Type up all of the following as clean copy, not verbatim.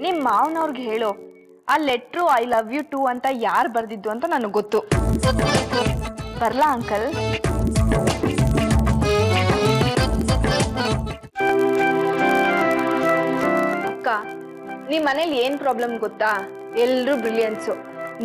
ನಿಮ್ಮ ಮಾವನವ್ರಿಗೆ ಹೇಳು, ಆ letter I love you too ಅಂತ ಯಾರು ಬರ್ದಿದ್ದು ಅಂತ ನನಗೆ ಗೊತ್ತು. ಬರ್ಲಾ ಅಂಕಲ್? ಅಕ್ಕ, ನಿಮ್ ಮನೇಲಿ ಏನ್ ಪ್ರಾಬ್ಲಮ್ ಗೊತ್ತಾ? ಎಲ್ರು ಬ್ರಿಲಿಯನ್ಸು.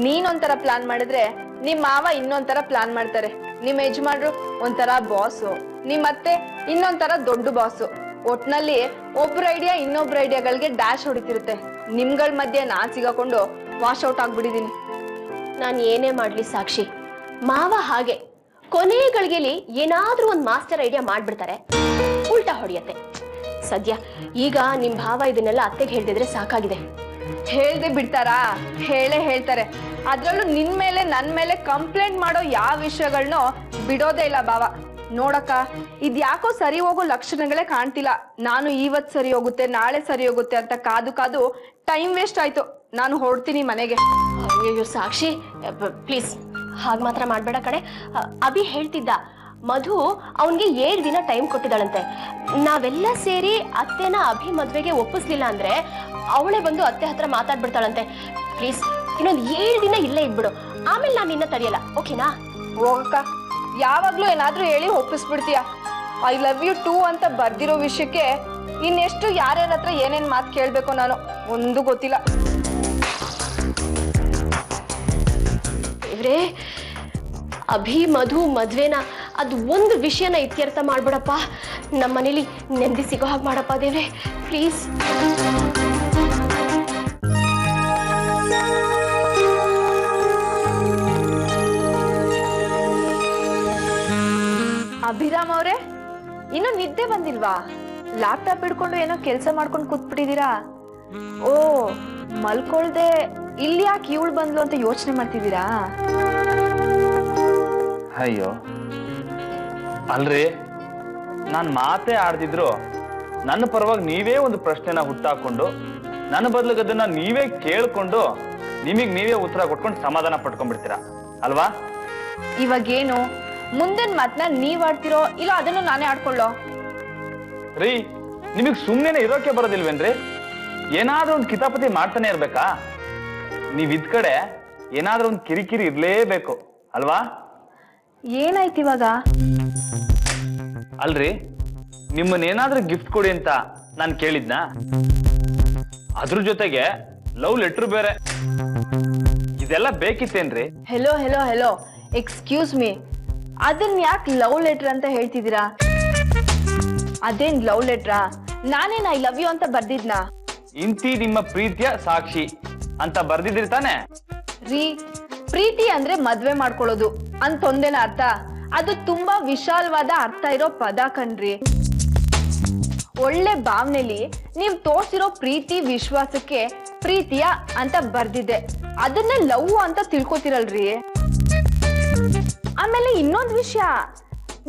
ನೀನೊಂಥರ ಪ್ಲಾನ್ ಮಾಡಿದ್ರೆ ನಿಮ್ ಮಾವ ಇನ್ನೊಂಥರ ಪ್ಲಾನ್ ಮಾಡ್ತಾರೆ. ನಿಮ್ ಯಜಮಾನ್ರು ಒಂಥರ ಬಾಸು, ನಿಮ್ಮತ್ತೆ ಇನ್ನೊಂಥರ ದೊಡ್ಡ ಬಾಸು. ಒಟ್ನಲ್ಲಿ ಒಬ್ರ ಐಡಿಯಾ ಇನ್ನೊಬ್ರ ಐಡಿಯಾಗಳಿಗೆ ಡ್ಯಾಶ್ ಹೊಡಿತಿರುತ್ತೆ. ನಿಮ್ಗಳ ಮಧ್ಯೆ ನಾನ್ ಸಿಗಾಕೊಂಡು ವಾಶ್ ಔಟ್ ಆಗ್ಬಿಟ್ಟಿದೀನಿ. ನಾನು ಏನೇ ಮಾಡ್ಲಿ ಸಾಕ್ಷಿ, ಮಾವ ಹಾಗೆ ಕೊನೆ ಗಳಿಗೆಲಿ ಏನಾದ್ರೂ ಒಂದ್ ಮಾಸ್ಟರ್ ಐಡಿಯಾ ಮಾಡ್ಬಿಡ್ತಾರೆ, ಉಲ್ಟಾ ಹೊಡಿಯತ್ತೆ. ಸದ್ಯ ಈಗ ನಿಮ್ ಭಾವ ಇದನ್ನೆಲ್ಲ ಅತ್ತೆಗೆ ಹೇಳ್ದಿದ್ರೆ ಸಾಕಾಗಿದೆ. ಹೇಳ್ದೆ ಬಿಡ್ತಾರಾ? ಹೇಳೇ ಹೇಳ್ತಾರೆ. ಅದ್ರಲ್ಲೂ ನಿನ್ ಮೇಲೆ ನನ್ ಮೇಲೆ ಕಂಪ್ಲೇಂಟ್ ಮಾಡೋ ಯಾವ ವಿಷಯಗಳನ್ನೋ ಬಿಡೋದೇ ಇಲ್ಲ ಭಾವ. ನೋಡಕ್ಕ, ಇದ್ಯಾಕೋ ಸರಿ ಹೋಗೋ ಲಕ್ಷಣಗಳೇ ಕಾಣ್ತಿಲ್ಲ. ನಾನು ಇವತ್ ಸರಿ ಹೋಗುತ್ತೆ, ನಾಳೆ ಸರಿ ಹೋಗುತ್ತೆ ಅಂತ ಕಾದು ಕಾದು ಟೈಮ್ ವೇಸ್ಟ್ ಆಯ್ತು. ನಾನು ಹೊರಡ್ತೀನಿ ಮನೆಗೆ. ಅಯ್ಯೋ ಸಾಕ್ಷಿ, ಪ್ಲೀಸ್ ಹಾಗೆ ಮಾತ್ರ ಮಾಡ್ಬೇಡ ಕಡೆ. ಅಭಿ ಹೇಳ್ತಿದ್ದ, ಮಧು ಅವನ್ಗೆ 7 ದಿನ ಟೈಮ್ ಕೊಟ್ಟಿದ್ದಾಳಂತೆ. ನಾವೆಲ್ಲ ಸೇರಿ ಅತ್ತೆನ ಅಭಿ ಮದ್ವೆಗೆ ಒಪ್ಪಿಸ್ಲಿಲ್ಲ ಅಂದ್ರೆ ಅವಳೇ ಬಂದು ಅತ್ತೆ ಹತ್ರ ಮಾತಾಡ್ಬಿಡ್ತಾಳಂತೆ. ಪ್ಲೀಸ್ ಇನ್ನೊಂದು 7 ದಿನ ಇಲ್ಲೇ ಇದ್ಬಿಡು, ಆಮೇಲೆ ನಾನು ನಿನ್ನ ತಡೆಯಲ್ಲ, ಓಕೆನಾ? ಹೋಗಕ್ಕ, ಯಾವಾಗ್ಲೂ ಏನಾದ್ರೂ ಹೇಳಿ ಒಪ್ಪಿಸ್ಬಿಡ್ತೀಯ. ಐ ಲವ್ ಯು ಟು ಅಂತ ಬರ್ದಿರೋ ವಿಷಯಕ್ಕೆ ಇನ್ನೆಷ್ಟು ಯಾರ್ಯಾರ ಹತ್ರ ಏನೇನ್ ಮಾತು ಕೇಳ್ಬೇಕು ನಾನು ಒಂದು ಗೊತ್ತಿಲ್ಲ. ಇವ್ರೇ, ಅಭಿ ಮಧು ಮದ್ವೆನ ಅದು ಒಂದು ವಿಷಯನ ಇತ್ಯರ್ಥ ಮಾಡ್ಬಿಡಪ್ಪ. ನಮ್ಮ ಮನೇಲಿ ನೆಮ್ಮದಿ ಸಿಗೋ ಹಾಗೆ ಮಾಡಪ್ಪ ದೇವ್ರೆ, ಪ್ಲೀಸ್. ಅಭಿರಾಮ್ ಅವ್ರೆ, ಇನ್ನು ನಿದ್ದೆ ಬಂದಿಲ್ವಾ? ಲ್ಯಾಪ್ಟಾಪ್ ಹಿಡ್ಕೊಂಡು ಏನೋ ಕೆಲಸ ಮಾಡ್ಕೊಂಡು ಕೂತ್ಬಿಟ್ಟಿದೀರಾ? ಓ, ಮಲ್ಕೊಳ್ದೆ ಇಲ್ಲಿ ಯಾಕೆ ಇವಳು ಬಂದ್ಲು ಅಂತ ಯೋಚನೆ ಮಾಡ್ತಿದ್ದೀರಾ? ಅಯ್ಯೋ ಅಲ್ರಿ, ನಾನು ಮಾತೇ ಆಡ್ದಿದ್ರು ನನ್ನ ಪರವಾಗಿ ನೀವೇ ಒಂದು ಪ್ರಶ್ನೆನ ಹುಟ್ಟಾಕೊಂಡು ನನ್ನ ಬದಲಿಗೆ ಅದನ್ನ ನೀವೇ ಕೇಳ್ಕೊಂಡು ನಿಮಗ್ ನೀವೇ ಉತ್ತರ ಕೊಟ್ಕೊಂಡು ಸಮಾಧಾನ ಪಡ್ಕೊಂಡ್ಬಿಡ್ತೀರಾ ಅಲ್ವಾ? ಇವಾಗೇನು ಮುಂದಿನ ಮಾತನ್ನ ನೀವ್ ಆಡ್ತಿರೋ ಇಲ್ಲ ಅದನ್ನು ನಾನೇ ಆಡ್ಕೊಳ್ಳೋ? ರೀ, ನಿಮಗ್ ಸುಮ್ಮನೆ ಇರೋಕೆ ಬರೋದಿಲ್ವೇನ್ರಿ? ಏನಾದ್ರೂ ಒಂದು ಕಿತಾಪತಿ ಮಾಡ್ತಾನೆ ಇರ್ಬೇಕಾ? ನೀವ್ ಇದ್ ಕಡೆ ಏನಾದ್ರೂ ಒಂದು ಕಿರಿಕಿರಿ ಇರ್ಲೇಬೇಕು ಅಲ್ವಾ? ಏನಾಯ್ತು ಇವಾಗ? ಅಲ್ರಿ, ನಿಮ್ಮನ್ನೇನಾದ್ರೂ ಗಿಫ್ಟ್ ಕೊಡಿ ಅಂತ ನಾನು ಕೇಳಿದ್ನಾ? ಅದ್ರ ಜೊತೆಗೆ ಲವ್ ಲೆಟ್ರ್ ಬೇರೆ. ಇದೆಲ್ಲ ಬೇಕಿತ್ತೇನ್ರಿ? Hello hello hello, excuse me, ಅದನ್ನ ಯಾಕೆ ಲವ್ ಲೆಟರ್ ಅಂತ ಹೇಳ್ತಿದ್ದೀರಾ? ಅದೇನ್ ಲವ್ ಲೆಟ್ರಾ? ನಾನೇನ್ ಐ ಲವ್ ಯು ಅಂತ ಬರ್ದಿದ್ನಾ? ಇಂತಿ ನಿಮ್ಮ ಪ್ರೀತಿಯ ಸಾಕ್ಷಿ ಅಂತ ಬರ್ದಿದ್ರಿ ತಾನೆ? ರೀ, ಪ್ರೀತಿ ಅಂದ್ರೆ ಮದ್ವೆ ಮಾಡ್ಕೊಳ್ಳೋದು ಅಂತ ಒಂದೇನ ಅರ್ಥ? ಅದು ತುಂಬಾ ವಿಶಾಲವಾದ ಅರ್ಥ ಇರೋ ಪದ ಕಣ್ರಿ. ಒಳ್ಳೆ ಭಾವನೆಲಿ ನೀವ್ ತೋರ್ಸಿರೋ ಪ್ರೀತಿ ವಿಶ್ವಾಸಕ್ಕೆ ಪ್ರೀತಿಯ ಅಂತ ಬರ್ದಿದೆ, ಅದನ್ನ ಲವ್ ಅಂತ ತಿಳ್ಕೊತಿರಲ್ರಿ. ಆಮೇಲೆ ಇನ್ನೊಂದ್ ವಿಷಯ,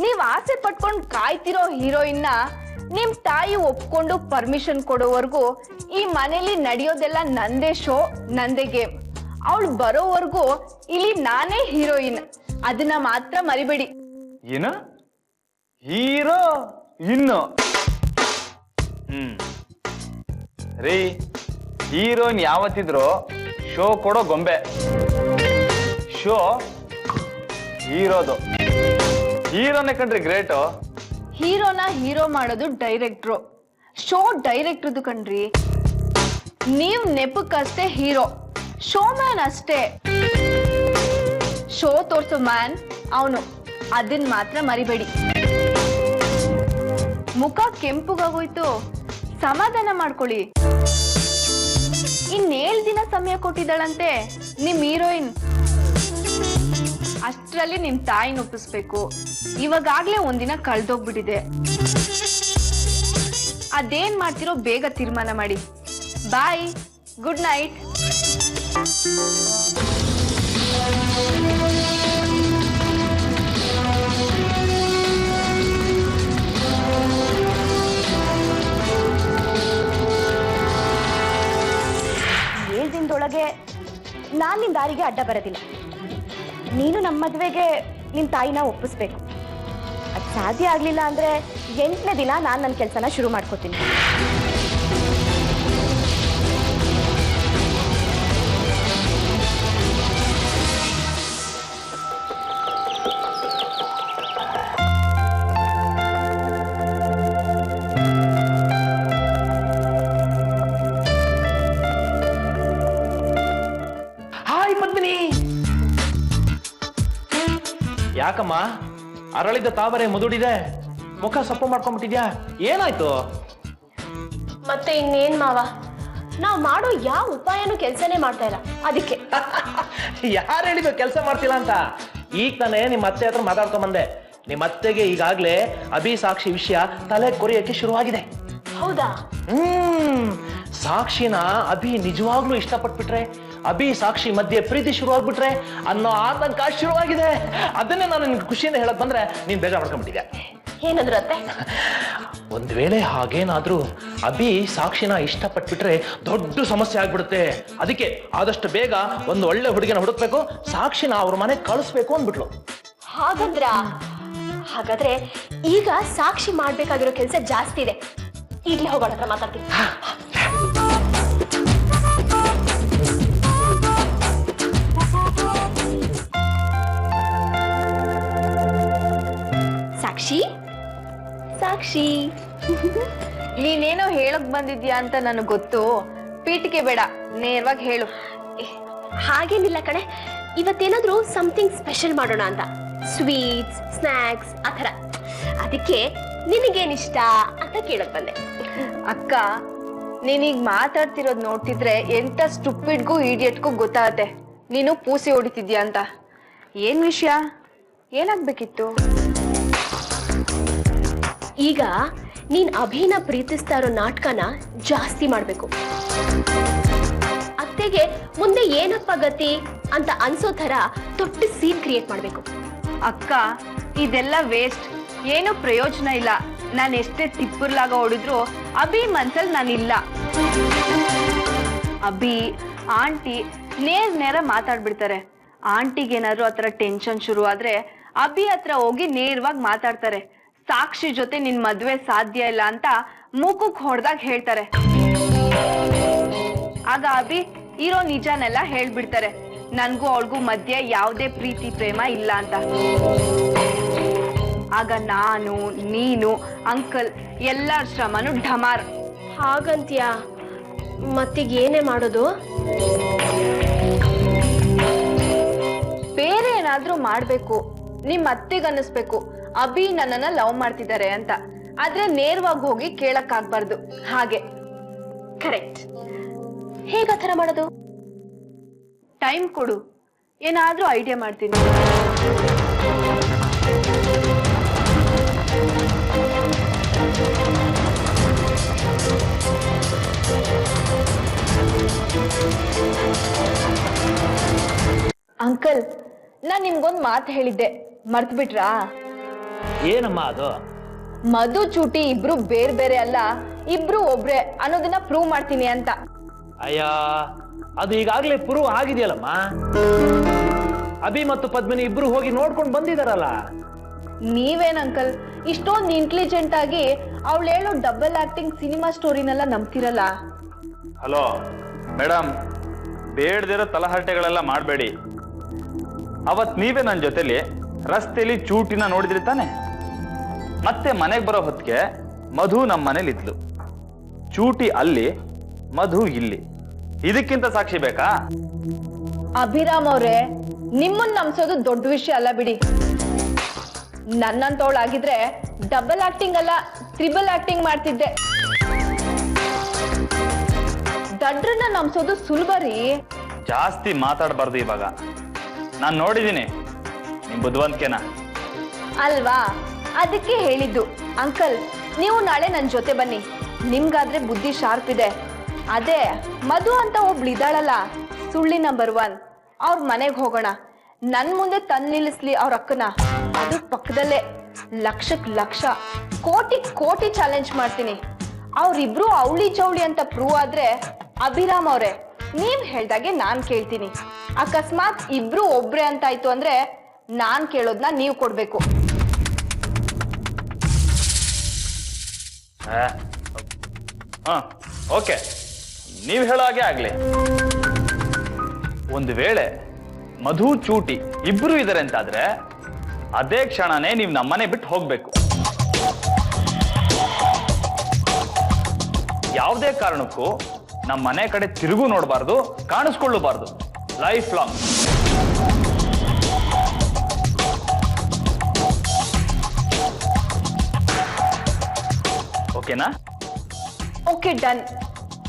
ನೀವ್ ಆಸೆ ಪಟ್ಕೊಂಡ್ ಕಾಯ್ತಿರೋ ಹೀರೋಯಿನ್ನ ನಿಮ್ ತಾಯಿ ಒಪ್ಕೊಂಡು ಪರ್ಮಿಷನ್ ಕೊಡೋವರೆಗೂ ಈ ಮನೇಲಿ ನಡೆಯೋದೆಲ್ಲ ನಂದೇ ಶೋ, ನಂದೇ ಗೇಮ್. ಅವಳು ಬರೋವರೆಗೂ ಇಲ್ಲಿ ನಾನೇ ಹೀರೋಯಿನ್, ಅದನ್ನ ಮಾತ್ರ ಮರಿಬೇಡಿ. ಏನು ಹೀರೋ? ಇನ್ನು ರೀ, ಹೀರೋಯಿನ್ ಯಾವತ್ತಿದ್ರು ಶೋ ಕೊಡೋ ಗೊಂಬೆ. ಶೋ ಹೀರೋದು. ಹೀರೋನೇ ಕಣ್ರಿ ಗ್ರೇಟು. ಹೀರೋನ ಹೀರೋ ಮಾಡೋದು ಡೈರೆಕ್ಟ್ರು, ಶೋ ಡೈರೆಕ್ಟ್ರದು ಕಣ್ರಿ. ನೀವ್ ನೆಪಕ್ಕಷ್ಟೇ ಹೀರೋ, ಶೋ ಮ್ಯಾನ್ ಅಷ್ಟೇ. ಶೋ ತೋರ್ಸೋ ಮ್ಯಾನ್ ಅವನು, ಅದನ್ನ ಮಾತ್ರ ಮರಿಬೇಡಿ. ಮುಖ ಕೆಂಪುಗಾಗೋಯ್ತು, ಸಮಾಧಾನ ಮಾಡ್ಕೊಳ್ಳಿ. ಇನ್7 ದಿನ ಸಮಯ ಕೊಟ್ಟಿದ್ದಾಳಂತೆ ನಿಮ್ ಹೀರೋಯಿನ್. ಅಷ್ಟ್ರಲ್ಲಿ ನಿಮ್ ತಾಯಿನ ಒಪ್ಪಿಸ್ಬೇಕು. ಇವಾಗ್ಲೇ ಒಂದಿನ ಕಳ್ದೋಗ್ಬಿಟ್ಟಿದೆ. ಅದೇನ್ ಮಾಡ್ತಿರೋ ಬೇಗ ತೀರ್ಮಾನ ಮಾಡಿ. ಬಾಯ್, ಗುಡ್ ನೈಟ್. ದಿನದೊಳಗೆ ನಾನು ನಿನ್ನ ದಾರಿಗೆ ಅಡ್ಡ ಬರೋದಿಲ್ಲ. ನೀನು ನಮ್ಮ ಮದುವೆಗೆ ನಿನ್ನ ತಾಯಿನ ಒಪ್ಪಿಸ್ಬೇಕು. ಅದು ಸಾಧ್ಯ ಆಗಲಿಲ್ಲ ಅಂದರೆ 8ನೇ ದಿನ ನಾನು ನನ್ನ ಕೆಲಸನ ಶುರು ಮಾಡ್ಕೋತೀನಿ. ಯಾಕಮ್ಮ ಅರಳಿದ ತಾವರೆ ಮುದುಡಿದೆ, ಮುಖ ಸಪ್ಪು ಮಾಡ್ಕೊಂಡ್ಬಿಟ್ಟಿದ್ಯಾ? ಏನಾಯ್ತು? ಮತ್ತೆ ಇನ್ನೇನ್ ಮಾವ, ನಾವ್ ಮಾಡೋ ಯಾವ ಉಪಾಯನೂ ಕೆಲ್ಸನೇ ಮಾಡ್ತಾ ಇಲ್ಲ, ಅದಕ್ಕೆ. ಯಾರು ಹೇಳಿದ್ರು ಕೆಲಸ ಮಾಡ್ತಿಲ್ಲ ಅಂತ? ಈಗ ತಾನೇ ನಿಮ್ಮ ಅತ್ತೆ ಹತ್ರ ಮಾತಾಡ್ಕೊಂಡ್ ಬಂದೆ. ನಿಮ್ಮ ಅತ್ತೆಗೆ ಈಗಾಗ್ಲೇ ಅಭಿ ಸಾಕ್ಷಿ ವಿಷಯ ತಲೆ ಕೊರಿಯಕ್ಕೆ ಶುರುವಾಗಿದೆ. ಹೌದಾ? ಸಾಕ್ಷಿನ ಅಭಿ ನಿಜವಾಗ್ಲೂ ಇಷ್ಟಪಟ್ಬಿಟ್ರೆ, ಅಭಿ ಸಾಕ್ಷಿ ಮಧ್ಯೆ ಪ್ರೀತಿ ಶುರುವಾಗ್ಬಿಟ್ರೆ ಅನ್ನೋ ಆತಂಕ ಶುರುವಾಗಿದೆ. ಅದನ್ನೇ ನಾನು ನಿನ್ಗೆ ಖುಷಿಯಿಂದ ಹೇಳಕ್ ಬಂದ್ರೆ ನೀನ್ ಬೇಜಾರ್ ಮಾಡ್ಕೊಂಡ್ಬಿಟ್ಟಿದ್ಯಾ. ಏನಂದ್ರು ಅತ್ತೆ? ಒಂದ್ ವೇಳೆ ಹಾಗೇನಾದ್ರೂ ಅಭಿ ಸಾಕ್ಷಿನ ಇಷ್ಟಪಟ್ಬಿಟ್ರೆ ದೊಡ್ಡ ಸಮಸ್ಯೆ ಆಗ್ಬಿಡುತ್ತೆ. ಅದಕ್ಕೆ ಆದಷ್ಟು ಬೇಗ ಒಂದು ಒಳ್ಳೆ ಹುಡುಗಿನ ಹುಡುಕ್ಬೇಕು, ಸಾಕ್ಷಿನ ಅವ್ರ ಮನೆಗೆ ಕಳಿಸ್ಬೇಕು ಅಂದ್ಬಿಟ್ಲು. ಹಾಗಾದ್ರೆ ಈಗ ಸಾಕ್ಷಿ ಮಾಡ್ಬೇಕಾಗಿರೋ ಕೆಲಸ ಜಾಸ್ತಿ ಇದೆ. ಈಗ್ಲೇ ಹೋಗೋಣ, ಹತ್ರ ಮಾತಾಡ್ತೀನಿ. ಸಾಕ್ಷಿ ಸಾಕ್ಷಿ, ನೀನೇನೋ ಹೇಳಕ್ ಬಂದಿದ್ಯಾ ಅಂತ ನನಗ್ ಗೊತ್ತು. ಪೀಟಿಕೆ ಬೇಡ, ನೇರವಾಗಿ ಹೇಳು. ಹಾಗೇನಿಲ್ಲ ಕಣೆ, ಇವತ್ತೇನಾದ್ರೂ ಸಮಥಿಂಗ್ ಸ್ಪೆಷಲ್ ಮಾಡೋಣ ಅಂತ. ಸ್ವೀಟ್ಸ್, ಸ್ನಾಕ್ಸ್ ಆ ಥರ. ಅದಕ್ಕೆ ನಿನಗೇನಿಷ್ಟ ಅಂತ ಕೇಳಕ್ ಬಂದೆ. ಅಕ್ಕ, ನೀನೀಗ ಮಾತಾಡ್ತಿರೋದ್ ನೋಡ್ತಿದ್ರೆ ಎಂತ ಸ್ಟುಪಿಡ್ಗೂ ಇಡಿಯಟ್ಗೂ ಗೊತ್ತಾಗತ್ತೆ ನೀನು ಪೂಸಿ ಹೊಡಿತಿದ್ಯಾ ಅಂತ. ಏನ್ ವಿಷಯ? ಏನಾಗ್ಬೇಕಿತ್ತು? ಈಗ ನೀನ್ ಅಭಿನ ಪ್ರೀತಿಸ್ತಾ ಇರೋ ನಾಟಕನ ಜಾಸ್ತಿ ಮಾಡ್ಬೇಕು. ಅತ್ತೆಗೆ ಮುಂದೆ ಏನಪ್ಪ ಗತಿ ಅಂತ ಅನ್ಸೋ ತರ ದೊಡ್ಡ ಸೀನ್ ಕ್ರಿಯೇಟ್ ಮಾಡ್ಬೇಕು. ಅಕ್ಕ, ಇದೆಲ್ಲ ವೇಸ್ಟ್, ಏನು ಪ್ರಯೋಜನ ಇಲ್ಲ. ನಾನು ಎಷ್ಟೇ ತಿಪ್ಪುರ್ಲಾಗ ಹೊಡಿದ್ರು ಅಭಿ ಮನ್ಸಲ್ ನಾನಿಲ್ಲ. ಅಭಿ ಆಂಟಿ ನೇರ ಮಾತಾಡ್ಬಿಡ್ತಾರೆ. ಆಂಟಿಗೇನಾದ್ರು ಆತರ ಟೆನ್ಷನ್ ಶುರು ಆದ್ರೆ ಅಭಿ ಹತ್ರ ಹೋಗಿ ನೇರವಾಗಿ ಮಾತಾಡ್ತಾರೆ. ಸಾಕ್ಷಿ ಜೊತೆ ನಿನ್ ಮದ್ವೆ ಸಾಧ್ಯ ಇಲ್ಲ ಅಂತ ಮೂಕುಕ್ ಹೊಡೆದಾಗ ಹೇಳ್ತಾರೆ. ಆಗ ಅಭಿ ಇರೋ ನಿಜನೆಲ್ಲ ಹೇಳ್ಬಿಡ್ತಾರೆ. ನನ್ಗೂ ಅವಳಿಗೂ ಮಧ್ಯೆ ಯಾವುದೇ ಪ್ರೀತಿ ಪ್ರೇಮ ಇಲ್ಲ ಅಂತ. ಆಗ ನಾನು, ನೀನು, ಅಂಕಲ್ ಎಲ್ಲರ ಶ್ರಮನು ಢಮಾರ್. ಹಾಗಂತ್ಯಾ? ಮತ್ತೀಗ ಏನೇ ಮಾಡೋದು? ಬೇರೆ ಏನಾದ್ರೂ ಮಾಡ್ಬೇಕು. ನಿಮ್ ಅತ್ತಿಗೆ ಅನ್ನಿಸ್ಬೇಕು ಅಭಿ ನನ್ನನ್ನ ಲವ್ ಮಾಡ್ತಿದ್ದಾರೆ ಅಂತ. ಆದ್ರೆ ನೇರವಾಗಿ ಹೋಗಿ ಕೇಳಕ್ ಆಗ್ಬಾರ್ದು. ಹಾಗೆ ಕರೆಕ್ಟ್. ಹೇಗ ಥರ ಮಾಡೋದು? ಟೈಮ್ ಕೊಡು, ಏನಾದ್ರೂ ಐಡಿಯಾ ಮಾಡ್ತೀನಿ. ಅಂಕಲ್, ನಾನ್ ನಿಮ್ಗೊಂದ್ ಮಾತು ಹೇಳಿದ್ದೆ, ಮರ್ತ್ ಬಿಟ್ರಾ? ಏನಮ್ಮ ಅದು? ಮಧು ಚೂಟಿ ಇಬ್ರು ಬೇರೆ ಬೇರೆ ಅಲ್ಲ, ಇಬ್ರು ಒಬ್ರೆ ಅನ್ನೋದನ್ನ ಪ್ರೂವ್ ಮಾಡ್ತೀನಿ ಅಂತ. ಅಯ್ಯ, ಅದು ಈಗಾಗ್ಲೇ ಪ್ರೂವ್ ಆಗಿದೆಯಲ್ಲಮ್ಮ. ಅಭಿ ಮತ್ತು ಪದ್ಮಿನಿ ಇಬ್ರು ಹೋಗಿ ನೋಡ್ಕೊಂಡು ಬಂದಿದಾರಲ್ಲ. ನೀವೇನ್ ಅಂಕಲ್ ಇಷ್ಟೊಂದು ಇಂಟೆಲಿಜೆಂಟ್ ಆಗಿ ಅವಳು ಹೇಳೋ ಡಬಲ್ ಆಕ್ಟಿಂಗ್ ಸಿನಿಮಾ ಸ್ಟೋರಿನೆಲ್ಲ ನಂಬ್ತಿರಲ್ಲ? ಹಲೋ ಮೇಡಮ್, ಬೇಡದಿರೋ ತಲಹರಟೆಗಳೆಲ್ಲ ಮಾಡಬೇಡಿ. ಅವತ್ ನೀವೇ ನನ್ನ ಜೊತೆಲಿ ರಸ್ತೆಯಲ್ಲಿ ಚೂಟಿನ ನೋಡಿದ್ರಿ ತಾನೆ? ಮತ್ತೆ ಮನೆಗೆ ಬರೋ ಹೊತ್ತಿಗೆ ಮಧು ನಮ್ಮ ಮನೇಲಿ ಇದ್ಲು. ಚೂಟಿ ಅಲ್ಲಿ, ಮಧು ಇಲ್ಲಿ. ಇದಕ್ಕಿಂತ ಸಾಕ್ಷಿ ಬೇಕಾ? ಅಭಿರಾಮ್ ಅವ್ರೆ, ನಿಮ್ಮನ್ನ ನಂಬಿಸೋದು ದೊಡ್ಡ ವಿಷಯ ಅಲ್ಲ ಬಿಡಿ. ನನ್ನಂತವಳಾಗಿದ್ರೆ ಡಬಲ್ ಆಕ್ಟಿಂಗ್ ಅಲ್ಲ, ಟ್ರಿಬಲ್ ಆಕ್ಟಿಂಗ್ ಮಾಡ್ತಿದ್ದೆ. ದಡ್ರನ್ನ ನಂಬಿಸೋದು ಸುಲಭ ರೀ. ಜಾಸ್ತಿ ಮಾತಾಡಬಾರ್ದು ಇವಾಗ. ನಾನು ನೋಡಿದ್ದೀನಿ ನಿಮ್ ಬುದ್ಧಿವಂತಿಕೆನ. ಅಲ್ವಾ? ಅದಕ್ಕೆ ಹೇಳಿದ್ದು ಅಂಕಲ್, ನೀವು ನಾಳೆ ನನ್ನ ಜೊತೆ ಬನ್ನಿ. ನಿಮ್ಗಾದ್ರೆ ಬುದ್ಧಿ ಶಾರ್ಪ್ ಇದೆ. ಅದೇ ಮಧು ಅಂತ ಒಬ್ಳು ಇದ್ದಾಳಲ್ಲ, ಸುಳ್ಳಿ ನಂಬರ್ 1, ಅವ್ರ ಮನೆಗೆ ಹೋಗೋಣ. ನನ್ ಮುಂದೆ ತಂದು ನಿಲ್ಲಿಸ್ಲಿ ಅವ್ರ ಅಕ್ಕನ. ಅದು ಪಕ್ಕದಲ್ಲೇ ಲಕ್ಷಕ್ ಲಕ್ಷ, ಕೋಟಿ ಚಾಲೆಂಜ್ ಮಾಡ್ತೀನಿ. ಅವ್ರಿಬ್ರು ಅವಳಿ ಚೌಳಿ ಅಂತ ಪ್ರೂವ್ ಆದ್ರೆ, ಅಭಿರಾಮ್ ಅವ್ರೆ ನೀವ್ ಹೇಳ್ದಾಗೆ ನಾನ್ ಕೇಳ್ತೀನಿ. ಅಕಸ್ಮಾತ್ ಇಬ್ರು ಒಬ್ರೆ ಅಂತ ಆಯ್ತು ಅಂದ್ರೆ ನಾನ್ ಕೇಳೋದ್ನ ನೀವ್ ಕೊಡ್ಬೇಕು. ಓಕೆ, ನೀವ್ ಹೇಳೋ ಹಾಗೆ ಆಗ್ಲಿ. ಒಂದು ವೇಳೆ ಮಧು ಚೂಟಿ ಇಬ್ರು ಇದಾರೆ ಅಂತಾದ್ರೆ ಅದೇ ಕ್ಷಣನೇ ನೀವು ನಮ್ಮನೆ ಬಿಟ್ಟು ಹೋಗ್ಬೇಕು. ಯಾವುದೇ ಕಾರಣಕ್ಕೂ ನಮ್ಮ ಮನೆ ಕಡೆ ತಿರುಗು ನೋಡಬಾರ್ದು, ಕಾಣಿಸ್ಕೊಳ್ಳಬಾರ್ದು ಲೈಫ್ ಲಾಂಗ್. ಓಕೆನಾ? Okay done.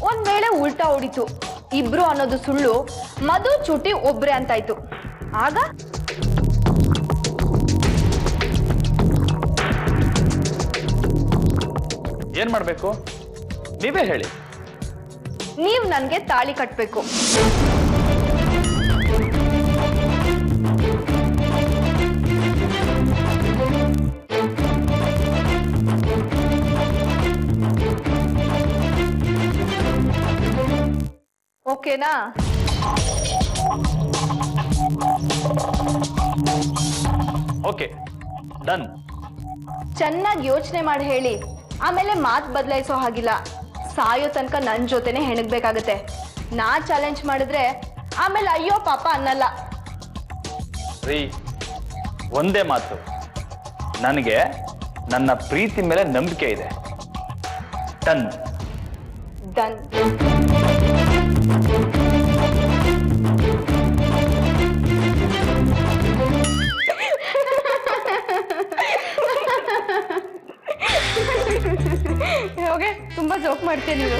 ಒಂದ್ ವೇಳೆ ಉಲ್ಟಾ ಹೊಡಿತು, ಇಬ್ರು ಅನ್ನೋದು ಸುಳ್ಳು, ಮಧು ಚೂಟಿ ಒಬ್ರೆ ಅಂತಾಯ್ತು, ಆಗ ಏನ್ ಮಾಡ್ಬೇಕು ನೀವೇ ಹೇಳಿ. ನೀವ್ ನನ್ಗೆ ತಾಳಿ ಕಟ್ಬೇಕು. ಓಕೆನಾ? Okay done. ಚೆನ್ನಾಗಿ ಯೋಚನೆ ಮಾಡಿ ಹೇಳಿ, ಆಮೇಲೆ ಮಾತು ಬದಲಾಯಿಸೋ ಹಾಗಿಲ್ಲ. ಸಾಯೋ ತನಕ ನನ್ ಜೊತೆನೆ ಹೆಣಗ್ಬೇಕಾಗತ್ತೆ. ನಾ ಚಾಲೆಂಜ್ ಮಾಡಿದ್ರೆ ಆಮೇಲೆ ಅಯ್ಯೋ ಪಾಪ ಅನ್ನಲ್ಲ. ರೀ, ಒಂದೇ ಮಾತು, ನನಗೆ ನನ್ನ ಪ್ರೀತಿ ಮೇಲೆ ನಂಬಿಕೆ ಇದೆ. ಡನ್. ಡನ್. ಹೋಗೆ ತುಂಬಾ ಜೋಕ್ ಮಾಡ್ತೀನಿ ನೀನು.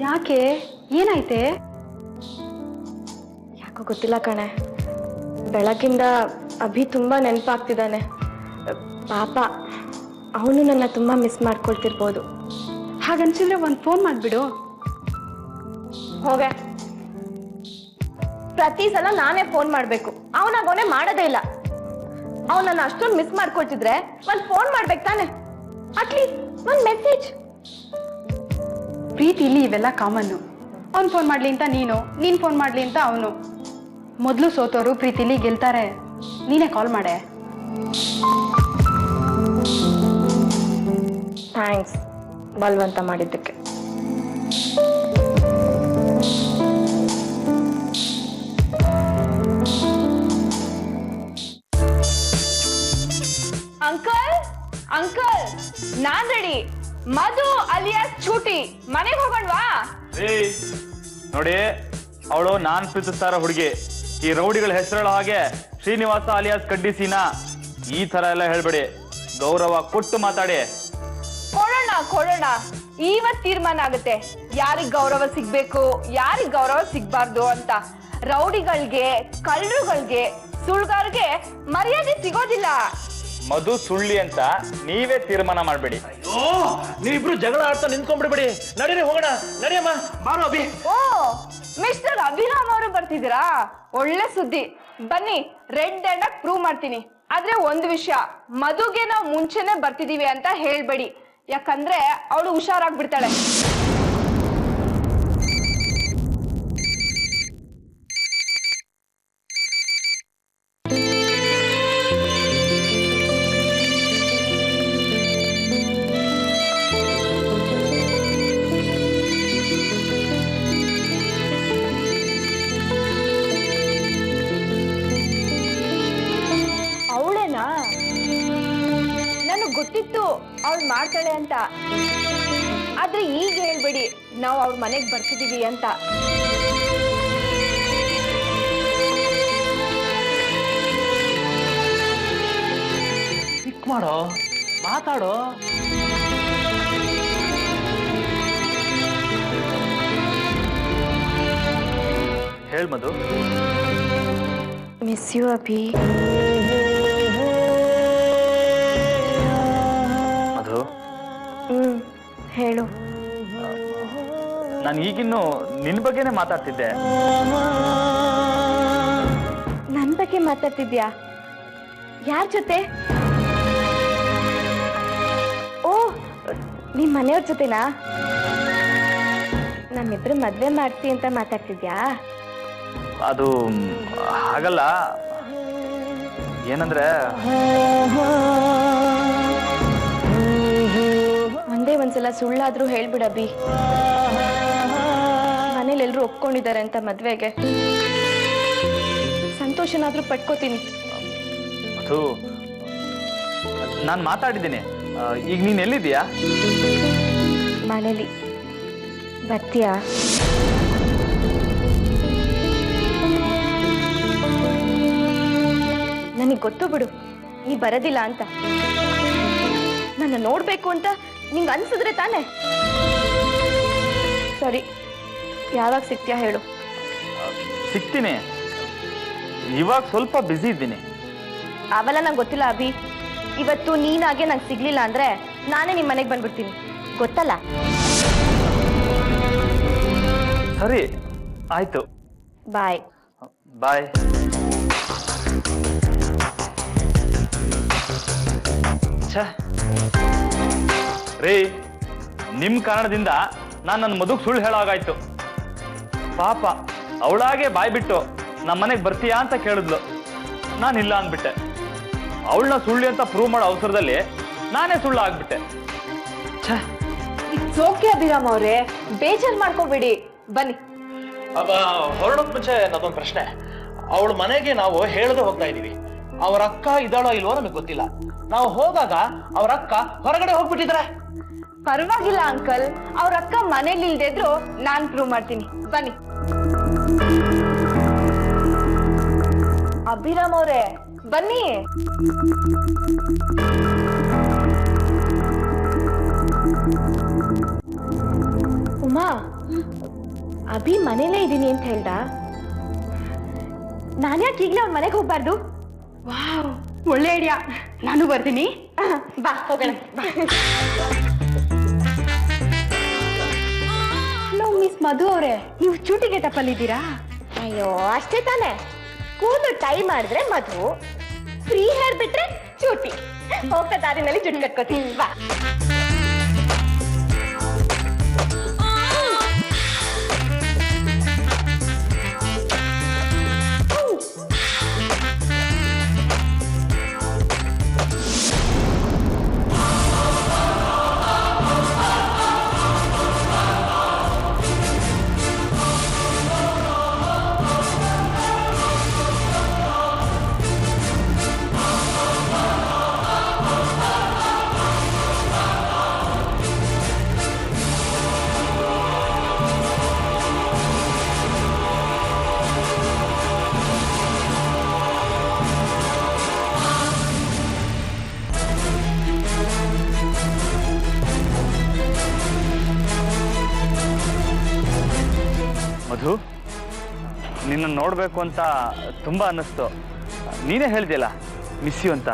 ಯಾಕೆ, ಏನಾಯ್ತೆ? ಯಾಕೋ ಗೊತ್ತಿಲ್ಲ ಕಣೆ, ಬೆಳಗಿಂದ ಅಭಿ ತುಂಬಾ ನೆನಪಾಗ್ತಿದ್ದಾನೆ. ಪಾಪ ಅವನು ನನ್ನ ತುಂಬಾ ಮಿಸ್ ಮಾಡ್ಕೊಳ್ತಿರ್ಬೋದು. ಹಾಗನ್ಸಿದ್ರೆ ಒಂದು ಫೋನ್ ಮಾಡ್ಬಿಡು. ಹೋಗೆ, ಪ್ರತಿ ಸಲ ನಾನೇ ಫೋನ್ ಮಾಡ್ಬೇಕು, ಅವನಾಗವನೇ ಮಾಡೋದೇ ಇಲ್ಲ. ಅವನನ್ನ ಅಷ್ಟೊಂದು ಮಿಸ್ ಮಾಡ್ಕೊಳ್ತಿದ್ರೆ ಒಂದ್ ಫೋನ್ ಮಾಡ್ಬೇಕು ತಾನೆ, ಅಟ್ಲೀಸ್ಟ್ ಒಂದ್ ಮೆಸೇಜ್. ಪ್ರೀತಿಲಿ ಇವೆಲ್ಲ ಕಾಮನ್ನು. ಅವ್ನು ಫೋನ್ ಮಾಡ್ಲಿ ಅಂತ ನೀನ್ ಫೋನ್ ಮಾಡ್ಲಿ ಅಂತ ಅವನು. ಮೊದಲು ಸೋತೋರು ಪ್ರೀತಿಲಿ ಗೆಲ್ತಾರೆ. ನೀನೇ ಕಾಲ್ ಮಾಡೆ. ಥ್ಯಾಂಕ್ಸ್ ಬಲ್ವಂತ ಮಾಡಿದ್ದಕ್ಕೆ. ಅಂಕಲ್, ಅಂಕಲ್, ನಾನ್ ರೆಡಿ. ಮಧು ಅಲಿಯಾಸ್ ಚೂಟಿ ಮನೆಗೆ ಹೋಗೋಣವಾ? ನೋಡಿ, ಅವಳು ನಾನ್ ಪ್ರೀತಿಸ್ತಾರ ಹುಡುಗಿ. ಈ ರೌಡಿಗಳ ಹೆಸರುಗಳ ಹಾಗೆ ಶ್ರೀನಿವಾಸ ಅಲಿಯಾಸ್ ಕಡ್ಡಿ ಸೀನಾ ಈ ತರ ಎಲ್ಲ ಹೇಳ್ಬೇಡಿ. ಗೌರವ ಕೊಟ್ಟು ಮಾತಾಡಿ. ಕೊಡೋಣ ಕೊಡೋಣ, ಇವತ್ ತೀರ್ಮಾನ ಆಗುತ್ತೆ ಯಾರಿಗ್ ಗೌರವ ಸಿಗ್ಬೇಕು, ಯಾರಿಗ್ ಗೌರವ ಸಿಗ್ಬಾರ್ದು ಅಂತ. ರೌಡಿಗಳ್ಗೆ, ಕಳ್ಳರುಗಳ್ಗೆ, ಸುಳ್ಗಾರ್ಗೆ ಮರ್ಯಾದೆ ಸಿಗೋದಿಲ್ಲ. ಮಧು ಸುಳ್ಳಿ ಅಂತ ನೀವೇ ತೀರ್ಮಾನ ಮಾಡ್ಬೇಡಿ. ನೀವಿಬ್ರು ಜಗಳ ಆಡ್ತಾ ನಿಂತ್ಕೊಂಡ್ಬಿಡ್ಬೇಡಿ. ನಡೀರಿ ಹೋಗೋಣ. ನಡಿಯಮ್ಮ, ಬಾರೋ ಅಭಿ. ಓ, ಮಿಸ್ಟರ್ ಅಭಿರಾಮ್ ಅವರು ಬರ್ತಿದ್ದೀರಾ? ಒಳ್ಳೆ ಸುದ್ದಿ. ಬನ್ನಿ, ರೆಡ್ ಹ್ಯಾಂಡ್ ಆಗಿ ಪ್ರೂವ್ ಮಾಡ್ತೀನಿ. ಆದ್ರೆ ಒಂದು ವಿಷಯ, ಮಧುಗೆ ನಾವು ಮುಂಚೆನೆ ಬರ್ತಿದೀವಿ ಅಂತ ಹೇಳ್ಬೇಡಿ, ಯಾಕಂದ್ರೆ ಅವಳು ಹುಷಾರಾಗ್ಬಿಡ್ತಾಳೆ. ನನಗ್ ಗೊತ್ತಿತ್ತು ಅವಳು ಮಾಡ್ತಾಳೆ ಅಂತ, ಆದ್ರೆ ಈಗ ಹೇಳ್ಬೇಡಿ ನಾವು ಅವ್ರ ಮನೆಗ್ ಬರ್ತಿದೀವಿ ಅಂತ. ಪಿಕ್ ಮಾಡೋ, ಮಾತಾಡೋ. ಹೇಳ್ ಮಧು. Miss you Abhi. ಮಧು, ಹೇಳು. ನಾನು ಈಗಿನ್ನು ನಿನ್ ಬಗ್ಗೆನೆ ಮಾತಾಡ್ತಿದ್ದೆ. ನನ್ ಬಗ್ಗೆ ಮಾತಾಡ್ತಿದ್ಯಾ? ಯಾರ ಜೊತೆ? ಓ, ನಿಮ್ ಮನೆಯವ್ರ ಜೊತೆನಾ? ನಮ್ಮಿಬ್ರು ಮದ್ವೆ ಮಾಡ್ತಿ ಅಂತ ಮಾತಾಡ್ತಿದ್ಯಾ? ಅದು ಹಾಗಲ್ಲ, ಏನಂದ್ರೆ ಒಂದೇ ಒಂದ್ಸಲ ಸುಳ್ಳಾದ್ರೂ ಹೇಳ್ಬಿಡಬಿ. ಮನೇಲಿ ಎಲ್ರು ಒಪ್ಕೊಂಡಿದ್ದಾರೆ ಅಂತ ಮದ್ವೆಗೆ. ಸಂತೋಷನಾದ್ರೂ ಪಟ್ಕೋತೀನಿ. ಅದು ನಾನು ಮಾತಾಡಿದ್ದೀನಿ. ಈಗ ನೀನ್ ಎಲ್ಲಿದ್ಯಾ? ಮನೇಲಿ. ಬರ್ತೀಯಾ? ನನಗೆ ಗೊತ್ತು ಬಿಡು, ನೀ ಬರೋದಿಲ್ಲ ಅಂತ. ನನ್ನ ನೋಡ್ಬೇಕು ಅಂತ ನಿಂಗೆ ಅನ್ಸಿದ್ರೆ ತಾನೆ. ಸರಿ, ಯಾವಾಗ ಸಿಗ್ತೀಯಾ ಹೇಳು. ಸಿಗ್ತೀನಿ, ಇವಾಗ ಸ್ವಲ್ಪ ಬ್ಯುಸಿ ಇದ್ದೀನಿ. ಅವೆಲ್ಲ ನಂಗೆ ಗೊತ್ತಿಲ್ಲ ಅಭಿ. ಇವತ್ತು ನೀನಾಗೆ ನಂಗೆ ಸಿಗ್ಲಿಲ್ಲ ಅಂದ್ರೆ ನಾನೇ ನಿಮ್ಮ ಮನೆಗೆ ಬಂದ್ಬಿಡ್ತೀನಿ, ಗೊತ್ತಲ್ಲ? ಸರಿ ಆಯ್ತು, ಬಾಯ್. ಬಾಯ್. ರೀ, ನಿಮ್ ಕಾರಣದಿಂದ ನಾನು ನನ್ನ ಮದುವೆ ಸುಳ್ಳು ಹೇಳಾಗಾಯ್ತು. ಪಾಪ ಅವಳಾಗೆ ಬಾಯ್ ಬಿಟ್ಟು ನಮ್ಮ ಮನೆಗೆ ಬರ್ತೀಯಾ ಅಂತ ಕೇಳಿದ್ಲು. ನಾನಿಲ್ಲ ಅಂದ್ಬಿಟ್ಟೆ. ಅವಳನ್ನ ಸುಳ್ಳು ಅಂತ ಪ್ರೂವ್ ಮಾಡೋ ಅವಸರದಲ್ಲಿ ನಾನೇ ಸುಳ್ಳು ಆಗ್ಬಿಟ್ಟೆ. ಇಟ್ಸ್ ಓಕೆ ಅಭಿರಾಮ್ ಅವರೇ, ಬೇಜಾರ್ ಮಾಡ್ಕೋಬೇಡಿ. ಬನ್ನಿ. ಹೊರಡೋಕ್ ಮುಂಚೆ ನನ್ನೊಂದು ಪ್ರಶ್ನೆ. ಅವಳ ಮನೆಗೆ ನಾವು ಹೇಳದೆ ಹೋಗ್ತಾ ಇದೀವಿ. ಅವ್ರ ಅಕ್ಕ ಇದ್ದಾಳೋ ಇಲ್ವೋ ನಮಗೆ ಗೊತ್ತಿಲ್ಲ. ನಾವು ಹೋದಾಗ ಅವ್ರ ಅಕ್ಕ ಹೊರಗಡೆ ಹೋಗ್ಬಿಟ್ಟಿದ್ರೆ? ಪರವಾಗಿಲ್ಲ ಅಂಕಲ್, ಅವ್ರ ಅಕ್ಕ ಮನೇಲಿ ಇಲ್ದೇ ಇದ್ರು ನಾನ್ ಪ್ರೂವ್ ಮಾಡ್ತೀನಿ. ಬನ್ನಿ. ಅಭಿರಾಮ್ ಅವರೇ ಬನ್ನಿ. ಉಮಾ, ಅಭಿ ಮನೇಲೇ ಇದ್ದೀನಿ ಅಂತ ಹೇಳ್ದ. ನಾನ್ಯಾಕೆ ಈಗಲೇ ಅವ್ನ ಮನೆಗೆ ಹೋಗ್ಬಾರ್ದು? ವಾವ್, ಒಳ್ಳೆ ಐಡಿಯಾ. ನಾನು ಬರ್ತೀನಿ. ಬಾ ಹೋಗೋಣ. ಹಲೋ ಮಿಸ್ ಮಧು ಅವರೇ, ನೀವು ಚೂಟಿ ಗೆಟಪ್ ಅಲ್ಲಿ ಇದ್ದೀರಾ? ಅಯ್ಯೋ ಅಷ್ಟೇ ತಾನೆ. ಕೂದಲು ಟೈ ಮಾಡಿದ್ರೆ ಮಧು, ಫ್ರೀ ಹೇರ್ ಬಿಟ್ರೆ ಚೂಟಿ. ಹೋಗ್ತಾ ದಾರಿನಲ್ಲಿ ಜುಟ್ಟು ಕಟ್ಕೋತೀನಿ. ಬಾ. ಮಧು, ನಿನ್ನ ನೋಡ್ಬೇಕು ಅಂತ ತುಂಬಾ ಅನ್ನಿಸ್ತು. ನೀನೇ ಹೇಳ್ದಿಯಲ್ಲ ಮಿಸ್ ಯು ಅಂತ,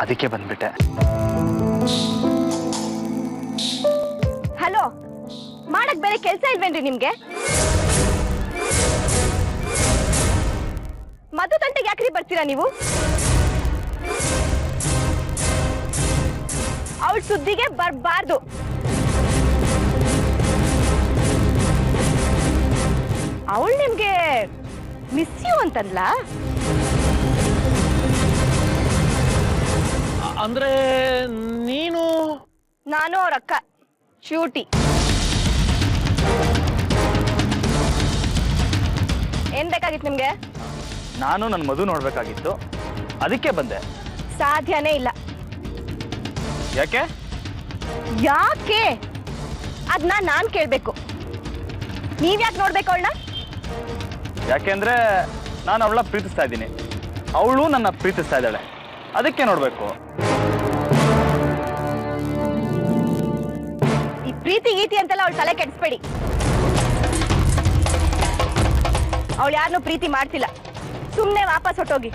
ಅದಕ್ಕೆ ಬಂದ್ಬಿಟ್ಟೆ. ಹಲೋ, ಮಾಡಕ್ ಬೇರೆ ಕೆಲ್ಸ ಇಲ್ವೇನ್ರಿ ನಿಮ್ಗೆ? ಮಧು ತಂಟೆಗೆ ಯಾಕ್ರಿ ಬರ್ತೀರಾ ನೀವು? ಅವಳ ಸುದ್ದಿಗೆ ಬರ್ಬಾರ್ದು. ಅವಳು ನಿಮ್ಗೆ ಮಿಸ್ ಯು ಅಂತಂದ್ಲ? ಅಂದ್ರೆ ನೀನು? ನಾನು ಅವ್ರ ಅಕ್ಕ ಶ್ಯೂಟಿ. ಏನ್ ಬೇಕಾಗಿತ್ತು ನಿಮ್ಗೆ? ನಾನು ನನ್ನ ಮಧು ನೋಡ್ಬೇಕಾಗಿತ್ತು, ಅದಕ್ಕೆ ಬಂದೆ. ಸಾಧ್ಯನೇ ಇಲ್ಲ. ಯಾಕೆ? ಯಾಕೆ ಅದನ್ನ ನಾನ್ ಕೇಳ್ಬೇಕು, ನೀವ್ಯಾಕೆ ನೋಡ್ಬೇಕು ಅವಳನ್ನ? ಯಾಕೆಂದ್ರೆ ನಾನು ಅವಳನ್ನ ಪ್ರೀತಿಸ್ತಾ ಇದ್ದೀನಿ, ಅವಳು ನನ್ನ ಪ್ರೀತಿಸ್ತಾ ಇದ್ದಾಳೆ, ಅದಕ್ಕೆ ನೋಡ್ಬೇಕು. ಈ ಪ್ರೀತಿ ಗೀತಿ ಅಂತೆಲ್ಲ ಅವಳು ತಲೆ ಕೆಡಿಸ್ಬೇಡಿ. ಅವಳು ಯಾರನ್ನೂ ಪ್ರೀತಿ ಮಾಡ್ತಿಲ್ಲ. ಸುಮ್ನೆ ವಾಪಸ್ ಹೊಟ್ಟೋಗಿ.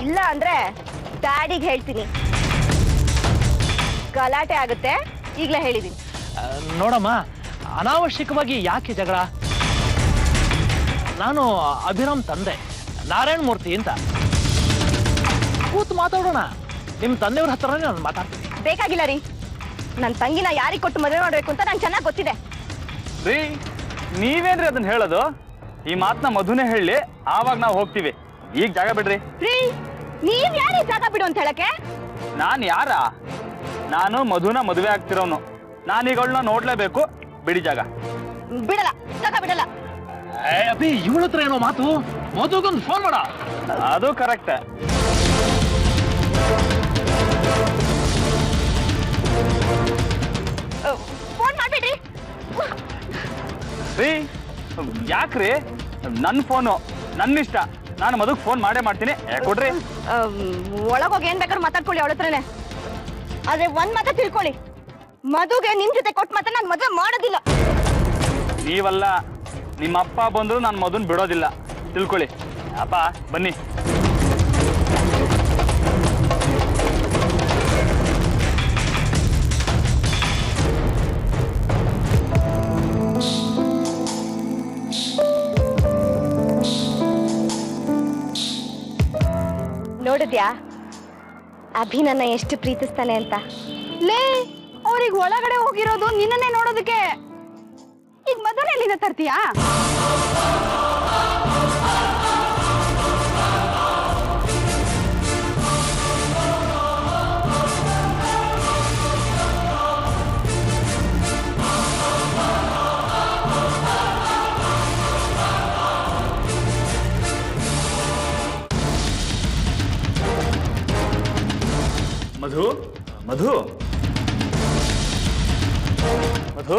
ಇಲ್ಲ ಅಂದ್ರೆ ಡ್ಯಾಡಿಗೆ ಹೇಳ್ತೀನಿ, ಗಲಾಟೆ ಆಗುತ್ತೆ. ಈಗಲೇ ಹೇಳಿದ್ದೀನಿ. ನೋಡಮ್ಮ, ಅನಾವಶ್ಯಕವಾಗಿ ಯಾಕೆ ಜಗಳ? ನಾನು ಅಭಿರಾಮ್ ತಂದೆ ನಾರಾಯಣ ಮೂರ್ತಿ ಅಂತ. ಕೂತು ಮಾತಾಡೋಣ. ನಿಮ್ಮ ತಂದೆಯವ್ರ ಹತ್ರನೇ ನಾನು ಮಾತಾಡ್ತೀನಿ. ಬೇಕಾಗಿಲ್ಲ ರೀ, ನನ್ನ ತಂಗಿನ ಯಾರಿಗೆ ಕೊಟ್ಟು ಮದುವೆ ಮಾಡ್ಬೇಕು ಅಂತ ನಂಗೆ ಚೆನ್ನಾಗಿ ಗೊತ್ತಿದೆ. ರೀ, ನೀವೇನ್ರಿ ಅದನ್ನ ಹೇಳೋದು? ಈ ಮಾತನ್ನ ಮಧುನೇ ಹೇಳಿ, ಆವಾಗ ನಾವು ಹೋಗ್ತೀವಿ. ಈಗ ಜಾಗ ಬಿಡ್ರಿ. ರೀ, ನೀವ್ ಯಾರೀ ಜಾಗ ಬಿಡು ಅಂತ ಹೇಳಕ್ಕೆ? ನಾನು ಯಾರ? ನಾನು ಮಧುನ ಮದುವೆ ಆಗ್ತಿರೋನು. ನಾನೀಗ ಅವಳನ್ನ ನೋಡ್ಲೇಬೇಕು. ಬಿಡಿ ಜಾಗ. ಬಿಡಲ್ಲ, ಜಾಗ ಬಿಡಲ್ಲ. ಅಭಿ, ಇವಳ ಹತ್ರ ಏನೋ ಮಾತು. ಮಧುಗೊಂದು ಫೋನ್ ಮಾಡ. ಅದು ಕರೆಕ್ಟ್. ರೀ ಯಾಕ್ರಿ ನನ್ನ ಫೋನು ನನ್ನ ಇಷ್ಟ, ನಾನು ಮದುವೆ ಫೋನ್ ಮಾಡೇ ಮಾಡ್ತೀನಿ, ಕೊಡ್ರಿ. ಒಳಗೋಗಿ ಏನ್ ಬೇಕಾದ್ರೂ ಮಾತಾಡ್ಕೊಳ್ಳಿ ಅವಳ ಹತ್ರನೇ. ಆದ್ರೆ ಒಂದ್ ಮಾತ ತಿಳ್ಕೊಳ್ಳಿ, ಮದುಗೆ ನಿಮ್ ಜೊತೆ ಕೊಟ್ಟು ಮಾತ್ರ ನಾನು ಮದುವೆ ಮಾಡೋದಿಲ್ಲ. ನೀವಲ್ಲ, ನಿಮ್ಮ ಅಪ್ಪ ಬಂದ್ರು ನಾನು ಮದುವೆ ಬಿಡೋದಿಲ್ಲ, ತಿಳ್ಕೊಳ್ಳಿ. ಅಪ್ಪ ಬನ್ನಿ. ನೋಡಿದ್ಯಾ ಅಭಿ ನನ್ನ ಎಷ್ಟು ಪ್ರೀತಿಸ್ತಾನೆ ಅಂತ? ಲೇ, ಅವ್ರಿಗೆ ಒಳಗಡೆ ಹೋಗಿರೋದು ನಿನ್ನನ್ನೇ ನೋಡೋದಕ್ಕೆ. ಈಗ ಮದುವೆ ಎಲ್ಲಿಂದ ತರ್ತೀಯಾ? ಮಧು ಮಧು ಮಧು